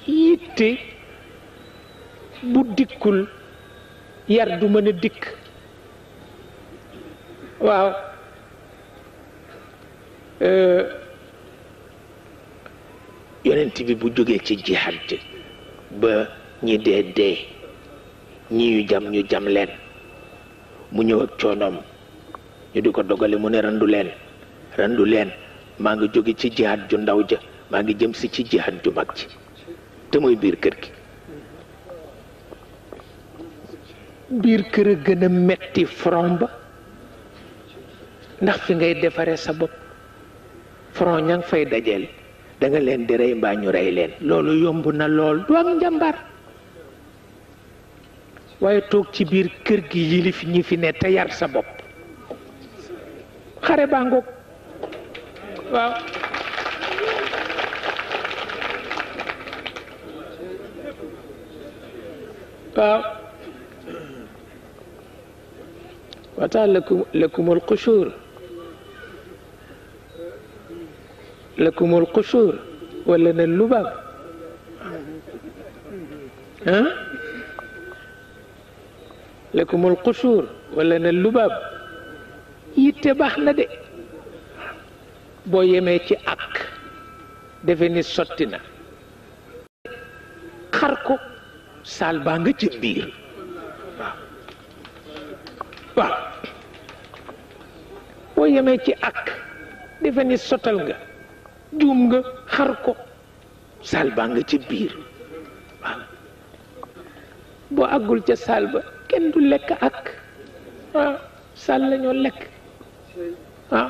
yitte bu dikkul yar du mën a dikk. waaw yonent bi bu jógee ci jihaad ba ñi dee ñi ñu jam leen mu ñëw ak coonoom ñu di ko dogale mu ne randu leen maa ngi jóge ci jihaad ju ndaw ja maa ngi jëm si ci jihaad ju mag ji te mooy biir kër gi. biir kër a gën a metti front ba ndax fi ngay defare sa bopp. front ña ngi fay dajeel da nga leen di rey mbaa ñu rey leen loolu yomb na lool du ak njàmbaar waaye toog ci biir kër gi yilif ñi fi ne te yar sa bopp xare baa ngoog. waaw waaw wata lakumul qushur wala na lubaab lakumul qushur wala na lubaab yitte baax na de boo yemee ci ak defe ni sotti na xar ko saal baa nga ci biir. waaw boo yemee ci ak defe ni sottal nga juum nga xar ko saal baa nga ci biir. waaw boo àggul ca saal ba kenn du lekk ak waaw saal la ñoo lekk. waaw